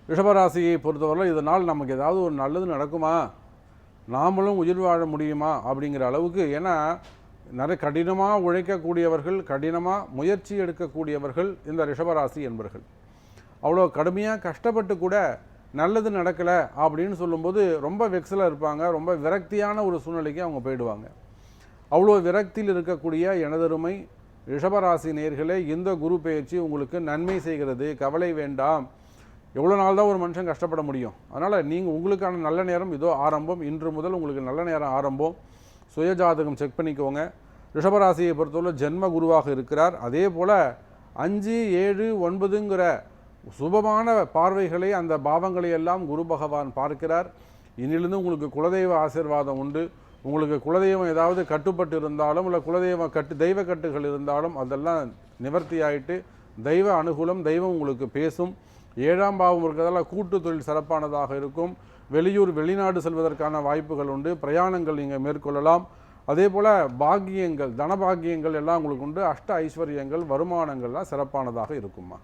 ரிஷபராசியை பொறுத்தவரை இதனால் நமக்கு ஏதாவது ஒரு நல்லது நடக்குமா, நாமளும் உயிர் வாழ முடியுமா அப்படிங்கிற அளவுக்கு. ஏன்னா நிறைய கடினமாக உழைக்கக்கூடியவர்கள், கடினமாக முயற்சி எடுக்கக்கூடியவர்கள் இந்த ரிஷபராசி என்பர்கள். அவ்வளோ கடுமையாக கஷ்டப்பட்டு கூட நல்லது நடக்கலை அப்படின்னு சொல்லும்போது ரொம்ப வெக்ஸில் இருப்பாங்க, ரொம்ப விரக்தியான ஒரு சூழ்நிலைக்கு அவங்க போயிடுவாங்க. அவ்வளோ விரக்தியில் இருக்கக்கூடிய எனதருமை ரிஷபராசி நேயர்களே, இந்த குரு பெயர்ச்சி உங்களுக்கு நன்மை செய்கிறது, கவலை வேண்டாம். எவ்வளோ நாள் தான் ஒரு மனுஷன் கஷ்டப்பட முடியும்? அதனால் நீங்கள் உங்களுக்கான நல்ல நேரம் இதோ ஆரம்பம். இன்று முதல் உங்களுக்கு நல்ல நேரம் ஆரம்பம். சுயஜாதகம் செக் பண்ணிக்கோங்க. ரிஷபராசியை பொறுத்தவரை ஜென்ம குருவாக இருக்கிறார். அதே போல் 5, 7, 9ங்கிற சுபமான பார்வைகளை, அந்த பாவங்களை எல்லாம் குரு பகவான் பார்க்கிறார். இன்னிலிருந்து உங்களுக்கு குலதெய்வ ஆசீர்வாதம் உண்டு. உங்களுக்கு குலதெய்வம் ஏதாவது கட்டுப்பட்டு இருந்தாலும், இல்லை குலதெய்வ தெய்வ கட்டுகள் இருந்தாலும் அதெல்லாம் நிவர்த்தி ஆகிட்டு தெய்வ அனுகூலம், தெய்வம் உங்களுக்கு பேசும். 7ஆம் பாவம் இருக்கிறதால கூட்டு தொழில் சிறப்பானதாக இருக்கும். வெளியூர் வெளிநாடு செல்வதற்கான வாய்ப்புகள் உண்டு. பிரயாணங்கள் நீங்கள் மேற்கொள்ளலாம். அதே போல் பாக்கியங்கள், தனபாக்கியங்கள் எல்லாம் உங்களுக்கு உண்டு. அஷ்ட ஐஸ்வர்யங்கள், வருமானங்கள்லாம் சிறப்பானதாக இருக்குமா.